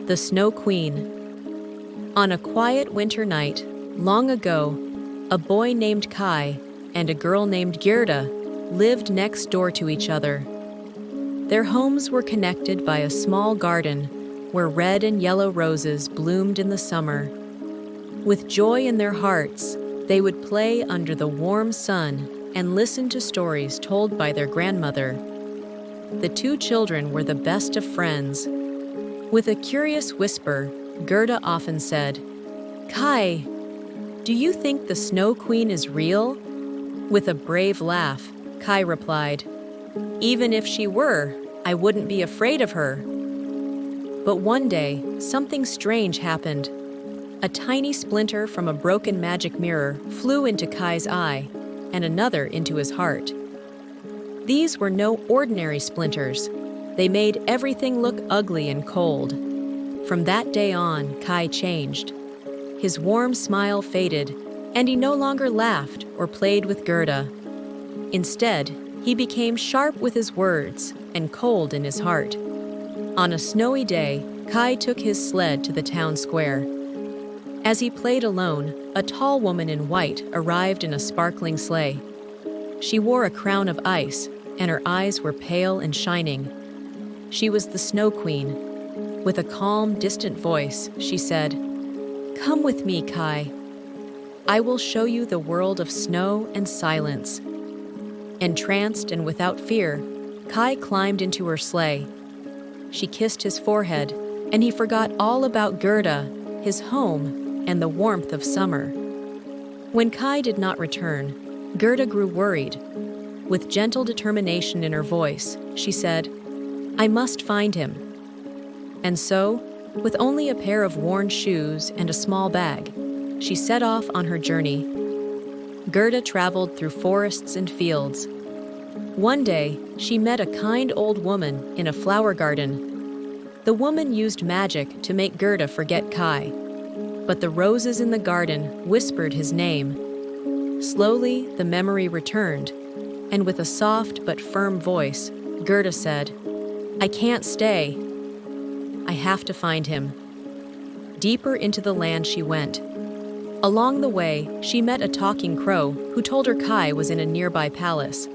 The Snow Queen. On a quiet winter night, long ago, a boy named Kai and a girl named Gerda lived next door to each other. Their homes were connected by a small garden where red and yellow roses bloomed in the summer. With joy in their hearts, they would play under the warm sun and listen to stories told by their grandmother. The two children were the best of friends. With a curious whisper, Gerda often said, "Kai, do you think the Snow Queen is real?" With a brave laugh, Kai replied, "Even if she were, I wouldn't be afraid of her." But one day, something strange happened. A tiny splinter from a broken magic mirror flew into Kai's eye, and another into his heart. These were no ordinary splinters. They made everything look ugly and cold. From that day on, Kai changed. His warm smile faded, and he no longer laughed or played with Gerda. Instead, he became sharp with his words and cold in his heart. On a snowy day, Kai took his sled to the town square. As he played alone, a tall woman in white arrived in a sparkling sleigh. She wore a crown of ice, and her eyes were pale and shining. She was the Snow Queen. With a calm, distant voice, she said, "Come with me, Kai. I will show you the world of snow and silence." Entranced and without fear, Kai climbed into her sleigh. She kissed his forehead, and he forgot all about Gerda, his home, and the warmth of summer. When Kai did not return, Gerda grew worried. With gentle determination in her voice, she said, "I must find him." And so, with only a pair of worn shoes and a small bag, she set off on her journey. Gerda traveled through forests and fields. One day, she met a kind old woman in a flower garden. The woman used magic to make Gerda forget Kai, but the roses in the garden whispered his name. Slowly, the memory returned, and with a soft but firm voice, Gerda said, "I can't stay. I have to find him." Deeper into the land she went. Along the way, she met a talking crow who told her Kai was in a nearby palace.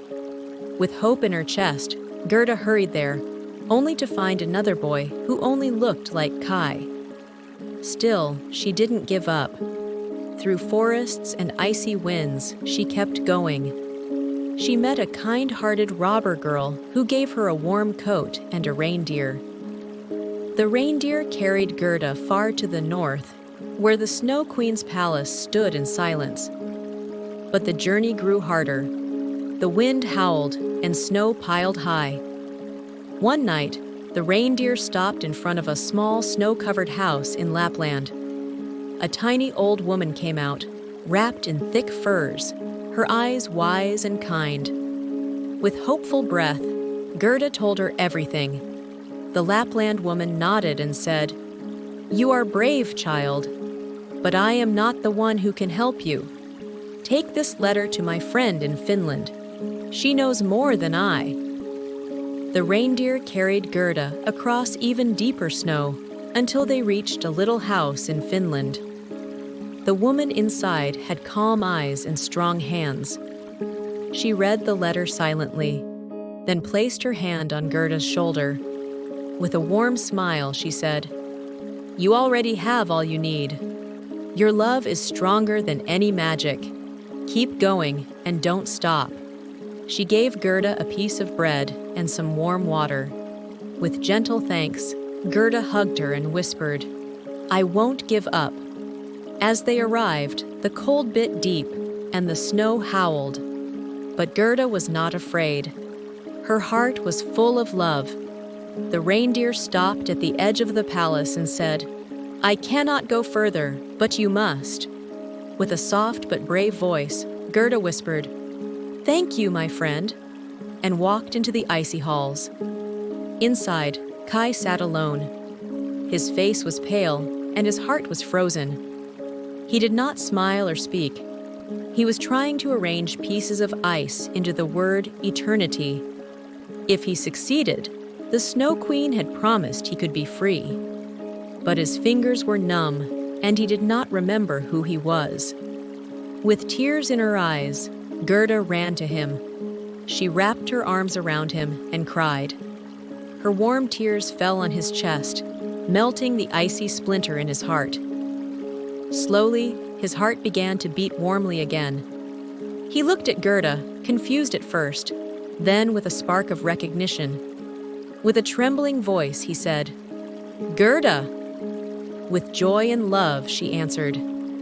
With hope in her chest, Gerda hurried there, only to find another boy who only looked like Kai. Still, she didn't give up. Through forests and icy winds, she kept going. She met a kind-hearted robber girl who gave her a warm coat and a reindeer. The reindeer carried Gerda far to the north, where the Snow Queen's palace stood in silence. But the journey grew harder. The wind howled and snow piled high. One night, the reindeer stopped in front of a small snow-covered house in Lapland. A tiny old woman came out, wrapped in thick furs, her eyes wise and kind. With hopeful breath, Gerda told her everything. The Lapland woman nodded and said, "You are brave, child, but I am not the one who can help you. Take this letter to my friend in Finland. She knows more than I." The reindeer carried Gerda across even deeper snow until they reached a little house in Finland. The woman inside had calm eyes and strong hands. She read the letter silently, then placed her hand on Gerda's shoulder. With a warm smile, she said, "You already have all you need. Your love is stronger than any magic. Keep going and don't stop." She gave Gerda a piece of bread and some warm water. With gentle thanks, Gerda hugged her and whispered, "I won't give up." As they arrived, the cold bit deep and the snow howled. But Gerda was not afraid. Her heart was full of love. The reindeer stopped at the edge of the palace and said, "I cannot go further, but you must." With a soft but brave voice, Gerda whispered, "Thank you, my friend," and walked into the icy halls. Inside, Kai sat alone. His face was pale, and his heart was frozen. He did not smile or speak. He was trying to arrange pieces of ice into the word eternity. If he succeeded, the Snow Queen had promised he could be free. but his fingers were numb, and he did not remember who he was. With tears in her eyes, Gerda ran to him. She wrapped her arms around him and cried. Her warm tears fell on his chest, melting the icy splinter in his heart. Slowly, his heart began to beat warmly again. He looked at Gerda, confused at first, then with a spark of recognition. With a trembling voice, he said, "Gerda!" With joy and love, she answered,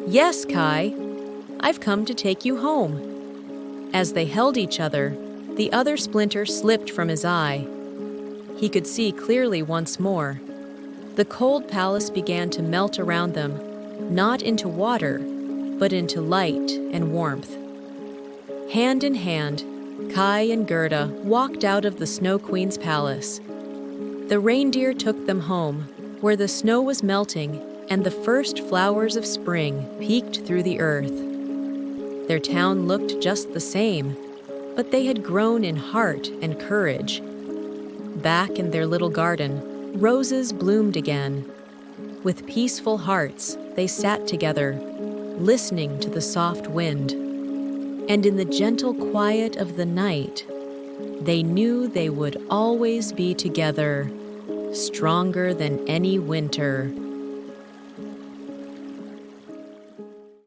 "Yes, Kai. I've come to take you home." As they held each other, the other splinter slipped from his eye. He could see clearly once more. The cold palace began to melt around them, not into water, but into light and warmth. Hand in hand, Kai and Gerda walked out of the Snow Queen's palace. The reindeer took them home, where the snow was melting and the first flowers of spring peeked through the earth. Their town looked just the same, but they had grown in heart and courage. Back in their little garden, roses bloomed again. With peaceful hearts, they sat together, listening to the soft wind. And in the gentle quiet of the night, they knew they would always be together, stronger than any winter.